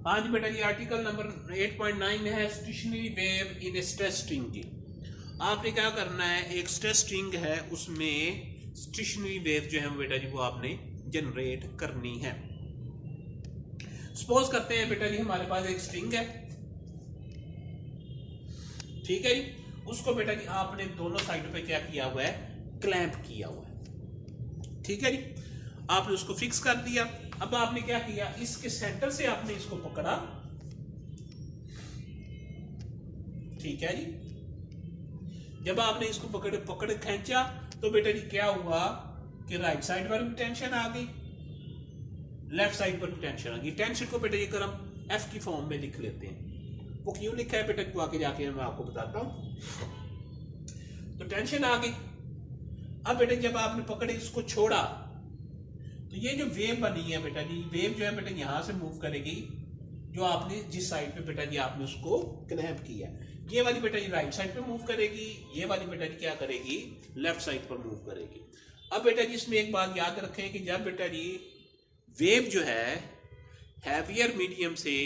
हाँ जी बेटा जी, article number 8.9 है stationary wave in stress string की। आपने क्या करना है, एक स्ट्रेस स्ट्रिंग है उसमें स्टेशनरी वेव जो है बेटा जी वो आपने जनरेट करनी है। सपोज करते हैं बेटा जी हमारे पास एक स्ट्रिंग है, ठीक है जी। उसको बेटा जी आपने दोनों साइड पे क्या किया हुआ है, क्लैंप किया हुआ है, ठीक है जी। आपने उसको फिक्स कर दिया। अब आपने क्या किया, इसके सेंटर से आपने इसको पकड़ा, ठीक है जी। जब आपने इसको पकड़ पकड़ खींचा तो बेटा जी क्या हुआ कि राइट साइड पर भी टेंशन आ गई, लेफ्ट साइड पर भी टेंशन आ गई। टेंशन को बेटा जी अगर हम एफ की फॉर्म में लिख लेते हैं, वो क्यों लिखा है बेटा जी, आगे जाके मैं आपको बताता हूं। तो टेंशन आ गई। अब बेटा जब आपने पकड़े इसको छोड़ा तो ये जो वेव बनी है बेटा जी, वेव जो है बेटा यहां से मूव करेगी, जो आपने जिस साइड पे बेटा जी आपने उसको क्लैंप किया, ये वाली बेटा जी राइट साइड पे मूव करेगी, ये वाली बेटा जी क्या करेगी, लेफ्ट साइड पर मूव करेगी। अब बेटा जी इसमें एक बात याद रखें कि जब बेटा जी वेव जो है हैवियर मीडियम से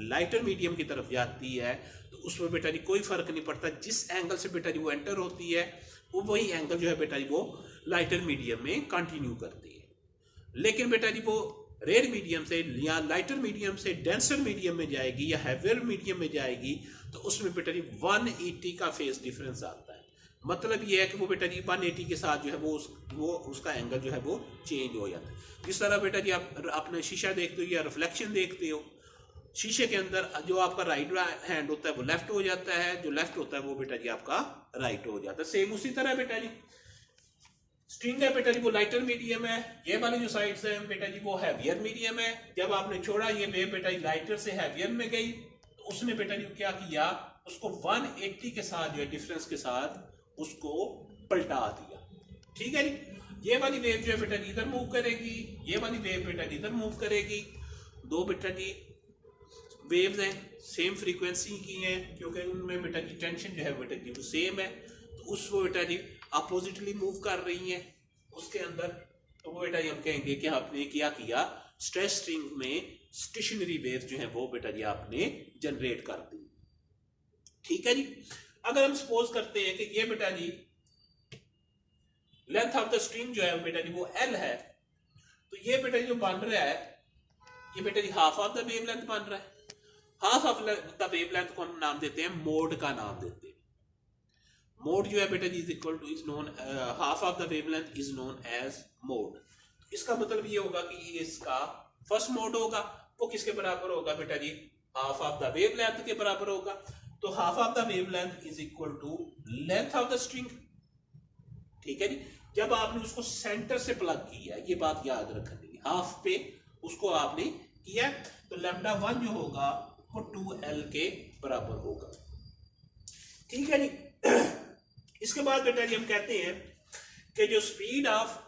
लाइटर मीडियम की तरफ जाती है तो उसमें बेटा जी कोई फर्क नहीं पड़ता, जिस एंगल से बेटा जी वो एंटर होती है वो वही एंगल जो है बेटा जी वो लाइटर मीडियम में कंटिन्यू करती है। लेकिन बेटा जी वो रेयर मीडियम से या लाइटर मीडियम से डेंसर मीडियम में जाएगी या हैवियर मीडियम में जाएगी तो उसमें बेटा जी 180 का फेस डिफरेंस आता है। मतलब ये है कि वो बेटा जी 180 के साथ जो है वो उसका एंगल जो है वो चेंज हो जाता है। जिस तरह बेटा जी आप अपने शीशा देखते हो या रिफ्लेक्शन देखते हो, शीशे के अंदर जो आपका राइट हैंड होता है वो लेफ्ट हो जाता है, जो लेफ्ट होता है वो बेटा जी आपका राइट हो जाता है। सेम उसी तरह बेटा जी स्ट्रिंग है बेटा जी वो लाइटर मीडियम है, ये वाली जो साइड्स है बेटा जी वो हैवियर मीडियम है। जब आपने छोड़ा ये वेव बेटा जी लाइटर से हैवियर में गई तो उसने बेटा जी क्या किया, उसको 180 के साथ जो है डिफरेंस के साथ उसको पलटा दिया, ठीक है जी। ये वाली वेव जो है बेटा जी इधर मूव करेगी, ये वाली वेव बेटा जी इधर मूव करेगी। दो बेटा जी वेव्स हैं, सेम फ्रीक्वेंसी की हैं क्योंकि उनमें बेटा जी टेंशन जो है बेटा जी वो सेम है, तो उसको बेटा जी अपोजिटली मूव कर रही हैं उसके अंदर। तो वो बेटा जी हम कहेंगे कि आपने क्या किया, स्ट्रेस स्ट्रिंग में स्टेशनरी वेव जो है वो बेटा जी आपने जनरेट कर दी, ठीक है जी। अगर हम सपोज करते हैं कि ये बेटा जी लेंथ ऑफ द स्ट्रिंग जो है बेटा जी वो एल है, तो ये बेटा जी जो बन रहा है ये बेटा जी half of the wavelength बन रहा है। Half of the wavelength को हम नाम देते हैं मोड का नाम देते हैं। मोड जो है बेटा जी is equal to is known half of the wavelength is known as mode. इसका मतलब ये होगा कि इसका फर्स्ट मोड होगा वो किसके बराबर होगा बेटा जी, हाफ ऑफ द वेवलेंथ के बराबर होगा। तो half of the wavelength is equal to length of the string, ठीक है जी। जब आपने उसको सेंटर से प्लग किया, ये बात याद रखनी, हाफ पे उसको आपने किया तो लैम्डा 1 जो होगा वो 2l के बराबर होगा, ठीक है जी। इसके बाद बेटा जी हम कहते हैं कि जो स्पीड ऑफ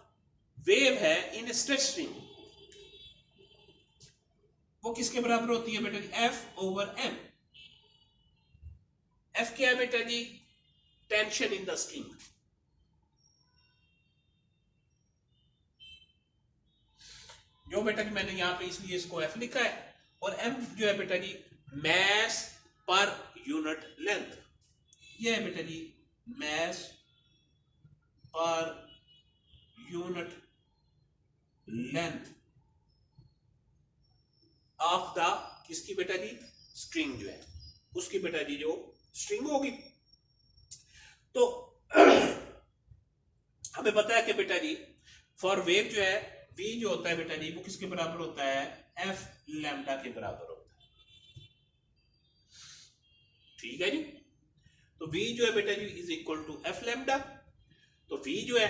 वेव है इन स्ट्रेस स्ट्रिंग वो किसके बराबर होती है बेटा जी, एफ ओवर एम। एफ क्या है बेटा जी, टेंशन इन द स्ट्रिंग। जो बेटा जी मैंने यहां पे इसलिए इसको एफ लिखा है, और एम जो है बेटा जी मैस पर यूनिट लेंथ। ये है बेटा जी mass per unit length of the किसकी बेटा जी, स्ट्रिंग जो है उसकी बेटा जी जो स्ट्रिंग होगी। तो हमें पता है कि बेटा जी फॉर वेव जो है v जो होता है बेटा जी वो किसके बराबर होता है, एफ लैम्डा के बराबर होता है, ठीक है जी। तो v जो है बेटा जी is equal to F lambda. तो v जो है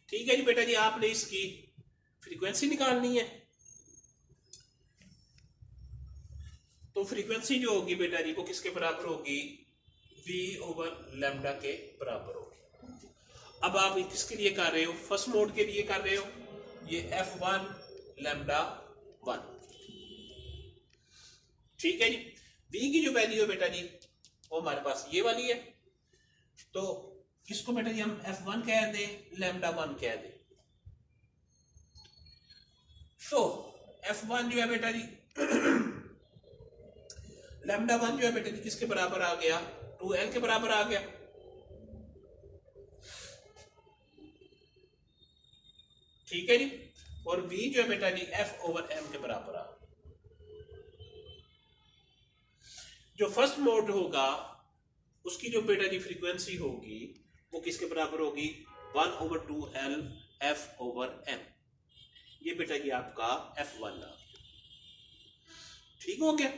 ठीक है जी बेटा जी, आपने इसकी फ्रीक्वेंसी निकालनी है। तो फ्रीक्वेंसी जो होगी बेटा जी वो किसके बराबर होगी, v ओवर लैम्डा के बराबर होगी। अब आप किसके लिए कर रहे हो, फर्स्ट मोड के लिए कर रहे हो, ये f1 लैम्डा 1, ठीक है जी। v की जो वैल्यू है बेटा जी वो हमारे पास ये वाली है, तो इसको बेटा जी हम f1 कह दें, लैम्डा 1 कह दें। तो f1 जो है बेटा जी लैम्डा 1 जो है बेटा जी किसके बराबर आ गया, 2l के बराबर आ गया। ठीक है जी, और v जो है बेटा जी f/m के बराबर आ गया। जो फर्स्ट मोड होगा उसकी जो बेटा जी फ्रीक्वेंसी होगी वो किसके बराबर होगी, 1/2l f/m। ये बेटा जी आपका f1 आ गया। ठीक हो गया।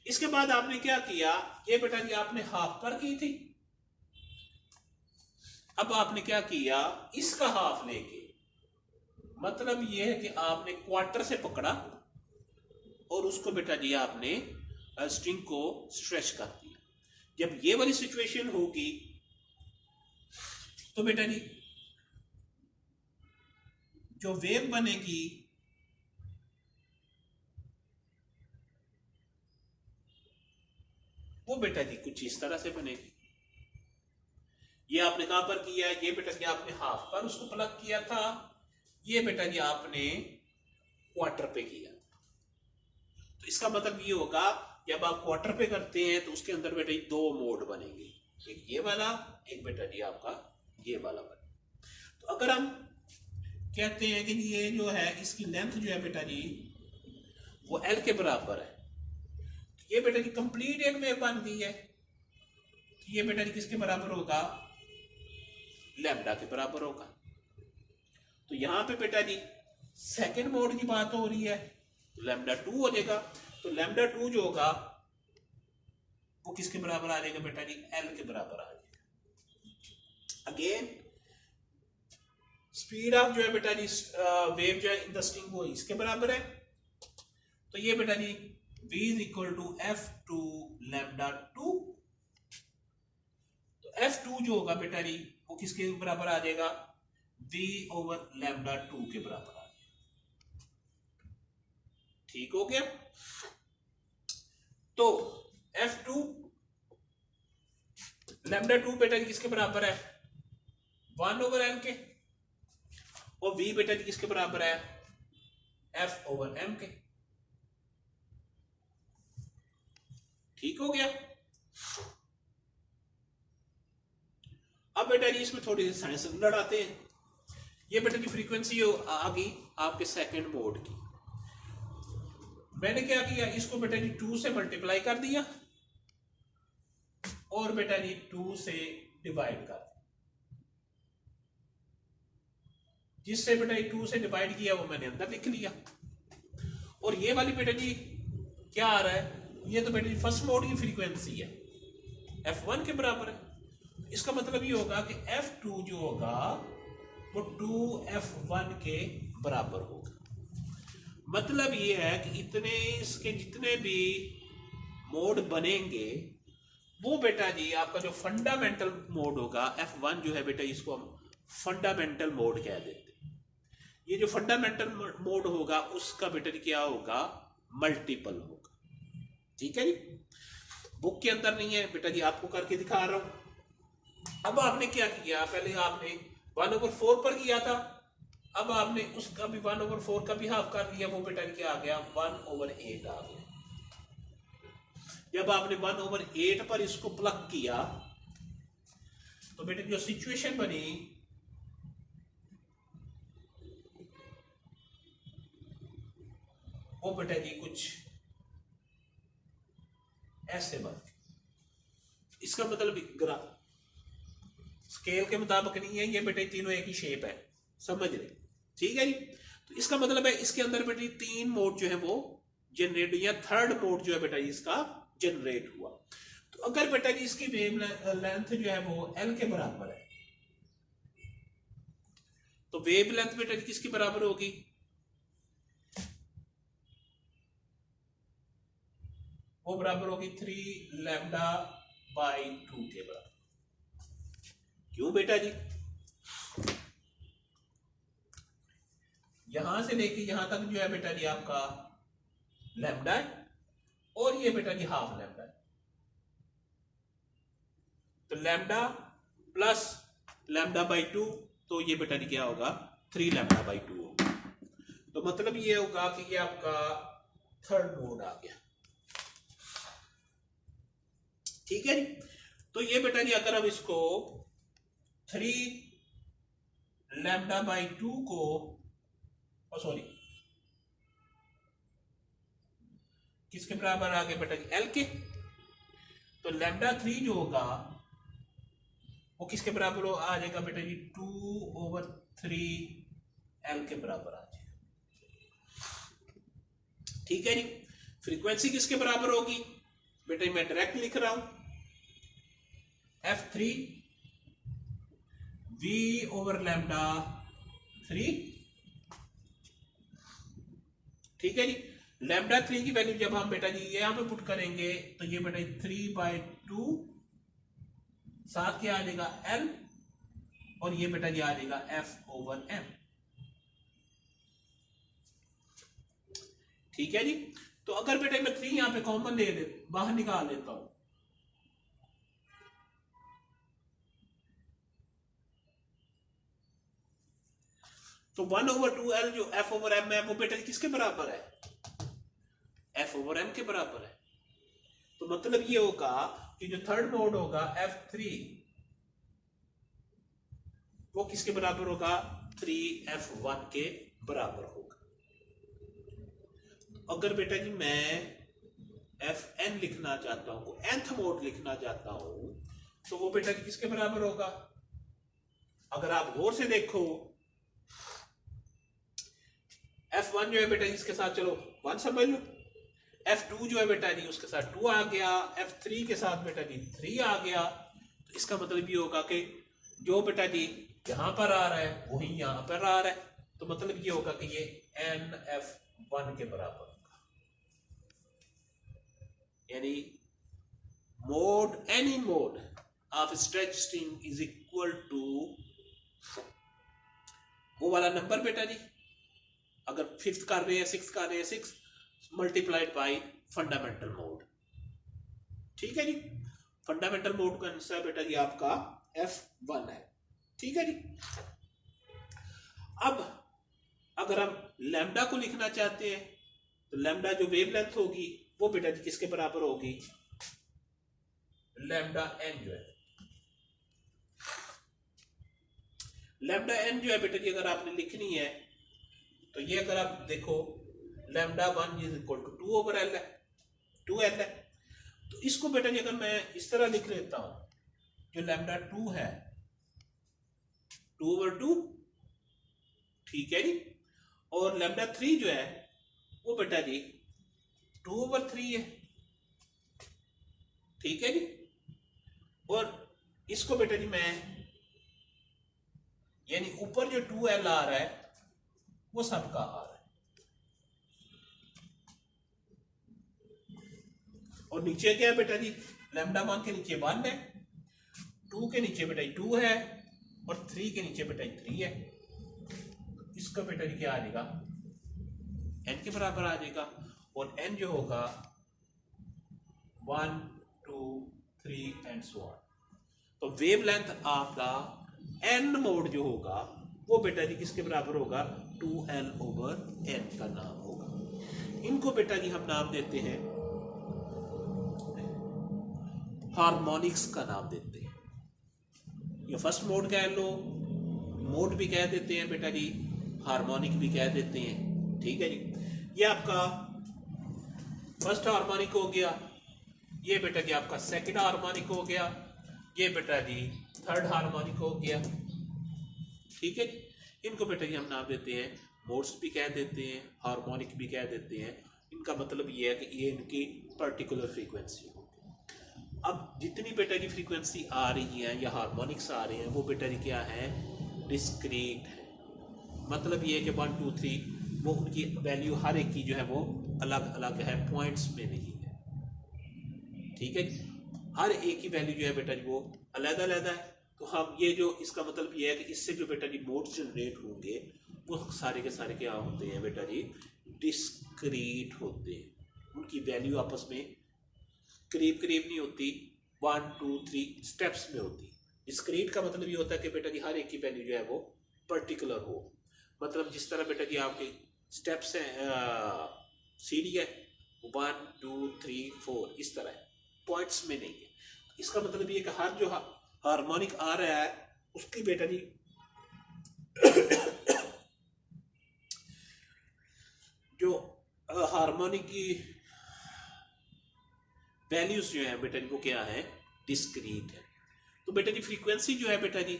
इसके बाद आपने क्या किया, ये बेटा जी आपने हाफ पर की थी, अब आपने क्या किया, इसका हाफ लेके, मतलब ये है कि आपने क्वार्टर से पकड़ा और उसको बेटा जी आपने स्ट्रिंग को स्ट्रेच कर दिया। जब ये वाली सिचुएशन होगी तो बेटा जी जो वेव बनेगी वो बेटा जी कुछ इस तरह से बनेगी। ये आपने कहां पर किया, ये बेटा जी आपने हाफ पर उसको प्लग किया था, ये बेटा जी आपने क्वार्टर पे किया। तो इसका मतलब ये होगा जब आप क्वार्टर पे करते हैं तो उसके अंदर बेटा जी दो मोड बनेंगे, एक ये वाला, एक बेटा जी आपका ये वाला बने। तो अगर हम कहते हैं कि ये जो है इसकी लेंथ जो है बेटा जी वो l के बराबर है, तो ये बेटा जी कंप्लीट एक वेव बन गई है। तो ये बेटा जी किसके बराबर होगा, लैम्डा के बराबर होगा। तो यहां पे बेटा जी सेकंड मोड की बात हो रही है, तो लैम्डा 2 हो जाएगा। तो लैम्डा 2 जो होगा वो किसके बराबर आ जाएगा बेटा जी, l के बराबर आ जाएगा। अगेन स्पीड ऑफ जो है बेटा जी वेव जो है इन द स्ट्रिंग वो इसके बराबर है। तो ये बेटा जी v is equal to f2 lambda 2। तो f2 जो होगा बेटा जी वो किसके बराबर आ जाएगा, v लैम्डा 2 के बराबर आ जाएगा। ठीक हो गया। तो f2 लैम्डा 2 बेटा जी किसके बराबर है, 1/n के, और v बेटा जी किसके बराबर है, f/m के। ठीक हो गया। अब बेटा जी इसमें थोड़ी सी साइंस लड़ाते हैं। ये बेटा जी फ्रीक्वेंसी आ गई आपके सेकंड मोड की। मैंने क्या किया, इसको बेटा जी 2 से मल्टीप्लाई कर दिया और बेटा जी 2 से डिवाइड कर दिया। जिससे बेटा जी 2 से डिवाइड किया वो मैंने अंदर लिख लिया। और ये वाली बेटा जी क्या आ रहा है, ये तो बेटा जी फर्स्ट मोड की फ्रीक्वेंसी है, f1 के बराबर है। इसका मतलब ये होगा कि f2 जो होगा वो 2f1 के बराबर होगा। मतलब ये है कि इतने इसके जितने भी मोड बनेंगे वो बेटा जी आपका जो फंडामेंटल मोड होगा f1 जो है बेटा इसको हम फंडामेंटल मोड कह देते हैं। ये जो फंडामेंटल मोड होगा उसका बेटा जी क्या होगा, मल्टीपल होगा। ठीक है जी, बुक के अंदर नहीं है बेटा जी, आपको करके दिखा रहा हूं। अब आपने क्या किया, पहले आपने 1/4 पर किया था, अब आपने उसका भी 1/4 का भी हाफ कर लिया, वो बेटा क्या आ गया, 1/8 आ गया। जब आपने 1/8 पर इसको प्लग किया तो बेटा जो सिचुएशन बनी वो बेटा जी कुछ ऐसे बन। इसका मतलब स्केल के मुताबिक नहीं है, ये बेटे तीनों एक ही शेप है, समझ रहे। ठीक है जी। तो इसका मतलब है इसके अंदर बेटे 3 मोड जो है वो जनरेट, या थर्ड मोड जो है बेटा इसका जनरेट हुआ। तो अगर बेटा जी इसकी वेव लेंथ जो है वो l के बराबर है, तो वेव लेंथ बेटा जी किसकी बराबर होगी, वो बराबर होगी 3 लैम्डा बाई 2 के बराबर। क्यों बेटा जी, यहां से लेके यहां तक जो है बेटा जी आपका लैम्डा है, और ये बेटा जी हाफ लैम्डा है। तो लैम्डा प्लस लैम्डा बाई 2, तो ये बेटा क्या होगा 3 लैम्डा बाई 2 होगा। तो मतलब ये होगा कि ये आपका थर्ड मोड आ गया। ठीक है जी। तो ये बेटा जी अगर हम इसको 3 लैम्डा बाई 2 को सॉरी किसके बराबर आ गया बेटा जी एल के, तो लैम्डा 3 जो होगा वो किसके बराबर आ जाएगा बेटा जी 2/3 एल के बराबर आ जाएगा। ठीक है जी। फ्रीक्वेंसी किसके बराबर होगी बेटा जी, मैं डायरेक्ट लिख रहा हूं F3 V/λ3। ठीक है जी। लैम्डा 3 की वैल्यू जब हम बेटा जी यहां पे पुट करेंगे तो ये बेटा 3/2 साथ क्या आ जाएगा L, और ये बेटा जी आ जाएगा F/m। ठीक है जी। तो अगर बेटा मैं 3 यहां पे कॉमन बाहर निकाल लेता हूं, तो 1/2L जो F/m है वो बेटा किसके बराबर है, F/m के बराबर है। तो मतलब ये होगा कि जो थर्ड मोड होगा F3 वो किसके बराबर होगा 3F1 के बराबर होगा। अगर बेटा जी मैं Fn लिखना चाहता हूं, nth मोड लिखना चाहता हूं, तो वो बेटा जी किसके बराबर होगा। अगर आप गौर से देखो F1 जो है बेटा जी इसके साथ चलो 1 समझ लो, F2 जो है बेटा जी उसके साथ 2 आ गया, F3 के साथ बेटा जी 3 आ गया। तो इसका मतलब ये होगा कि जो बेटा जी यहां पर आ रहा है वही यहां पर आ रहा है। तो मतलब ये होगा कि ये NF1 के बराबर होगा, यानी mode any mode of stretch string is equal to वो वाला नंबर बेटा जी, अगर 5th कर रहे हैं 6th कर रहे हैं 6 मल्टीप्लाइड बाई फंडामेंटल मोड। ठीक है जी। फंडामेंटल मोड का आंसर बेटा जी आपका F1 है। ठीक है जी। अब अगर हम लैम्डा को लिखना चाहते हैं तो लैम्डा जो वेवलेंथ होगी वो बेटा जी किसके बराबर होगी, लैम्डा एन जो है, लैम्डा एन जो है बेटा जी अगर आपने लिखनी है तो ये अगर आप देखो lambda 1 is equal to 2/L है, 2L है। तो इसको बेटा जी अगर मैं इस तरह लिख लेता हूं, जो लैम्डा 2 है 2/2, ठीक है जी, और लैम्डा 3 जो है वो बेटा जी 2/3 है। ठीक है जी। और इसको बेटा जी मैं यानी ऊपर जो 2L आ रहा है वो सबका आ रहा है, और नीचे क्या है बेटा जी लैम्डा 1 के नीचे 1 है, 2 के नीचे बेटा 2 है, और 3 के नीचे बेटा 3 है। इसका बेटा जी क्या आ जाएगा n के बराबर आ जाएगा, और n जो होगा 1 2 3 एंड सो ऑन। तो wavelength of the n mode जो होगा वो बेटा जी किसके बराबर होगा 2L/n का नाम होगा। इनको बेटा जी हम नाम देते हैं हार्मोनिक्स का नाम देते हैं, ये फर्स्ट मोड कह लो, मोड भी कह देते हैं बेटा जी, हार्मोनिक भी कह देते हैं। ठीक है जी। ये आपका फर्स्ट हार्मोनिक हो गया, ये बेटा जी आपका सेकंड हार्मोनिक हो गया, ये बेटा जी थर्ड हार्मोनिक हो गया। ठीक है जी। इनको बेटा जी हम नाम देते हैं मोड्स भी कह देते हैं, हार्मोनिक भी कह देते हैं। इनका मतलब ये है कि ये इनकी पर्टिकुलर फ्रीक्वेंसी होगी। अब जितनी बेटा जी फ्रीक्वेंसी आ रही है या हार्मोनिक्स आ रहे हैं वो बेटा जी क्या है डिस्क्रीट है। मतलब ये है कि 1 2 3 वो उनकी वैल्यू हर एक की जो है वो अलग अलग है, पॉइंट्स में नहीं है। ठीक है जी। हर एक की वैल्यू जो है बेटा जी वो अलग अलग है। तो हम ये जो इसका मतलब ये है कि इससे जो बेटा जी मोड्स जनरेट होंगे वो सारे के सारे क्या होते हैं बेटा जी डिस्क्रीट होते हैं, उनकी वैल्यू आपस में करीब करीब नहीं होती, 1 2 3 स्टेप्स में होती है। डिस्क्रीट का मतलब ये होता है कि बेटा जी हर एक की वैल्यू जो है वो पर्टिकुलर हो। मतलब जिस तरह बेटा जी आपके स्टेप्स हैं, सीढ़ी है 1 2 3 4 इस तरह है, पॉइंट्स में नहीं है। इसका मतलब ये कि हर जो हार्मोनिक आ रहा है उसकी बेटा जी जो हार्मोनिक की वैल्यूज जो है बेटा जी वो क्या है, डिस्क्रीट है। तो बेटा जी फ्रीक्वेंसी जो है बेटा जी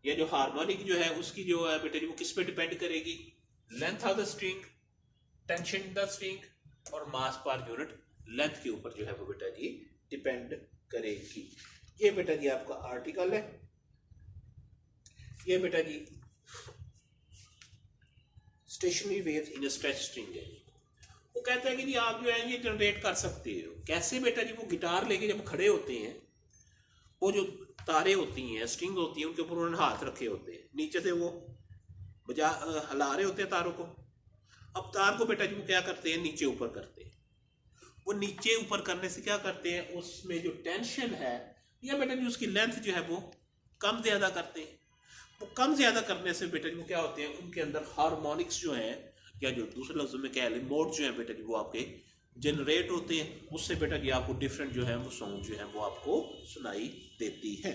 या जो हार्मोनिक जो है उसकी जो है बेटा जी वो किस पे डिपेंड करेगी, length of the string, tension the string और मास पर यूनिट लेंथ के ऊपर जो है वो बेटा जी डिपेंड करेगी। ये बेटा जी आपका आर्टिकल है, ये बेटा जी stationary waves in stretch string है। वो कहता है कि जी आप जो है ये जनरेट कर सकते हो कैसे बेटा जी, वो गिटार लेके जब खड़े होते हैं वो जो तारे होती हैं स्ट्रिंग होती है उनके ऊपर उन्होंने हाथ रखे होते हैं, नीचे से वो बजा हिला रहे होते हैं तारों को। अब तार को बेटा जी वो क्या करते हैं, नीचे ऊपर करते हैं। वो नीचे ऊपर करने से क्या करते हैं, उसमें जो टेंशन है या बेटा जी उसकी लेंथ जो है वो कम ज्यादा करते हैं। वो कम ज्यादा करने से बेटा जी वो क्या होते हैं, उनके अंदर हार्मोनिक्स जो है या जो दूसरे लफ्जों में कह लें मोड जो है बेटा जी वो आपके जनरेट होते हैं। उससे बेटा जी आपको डिफरेंट जो है वो साउंड जो है वो आपको सुनाई देती है।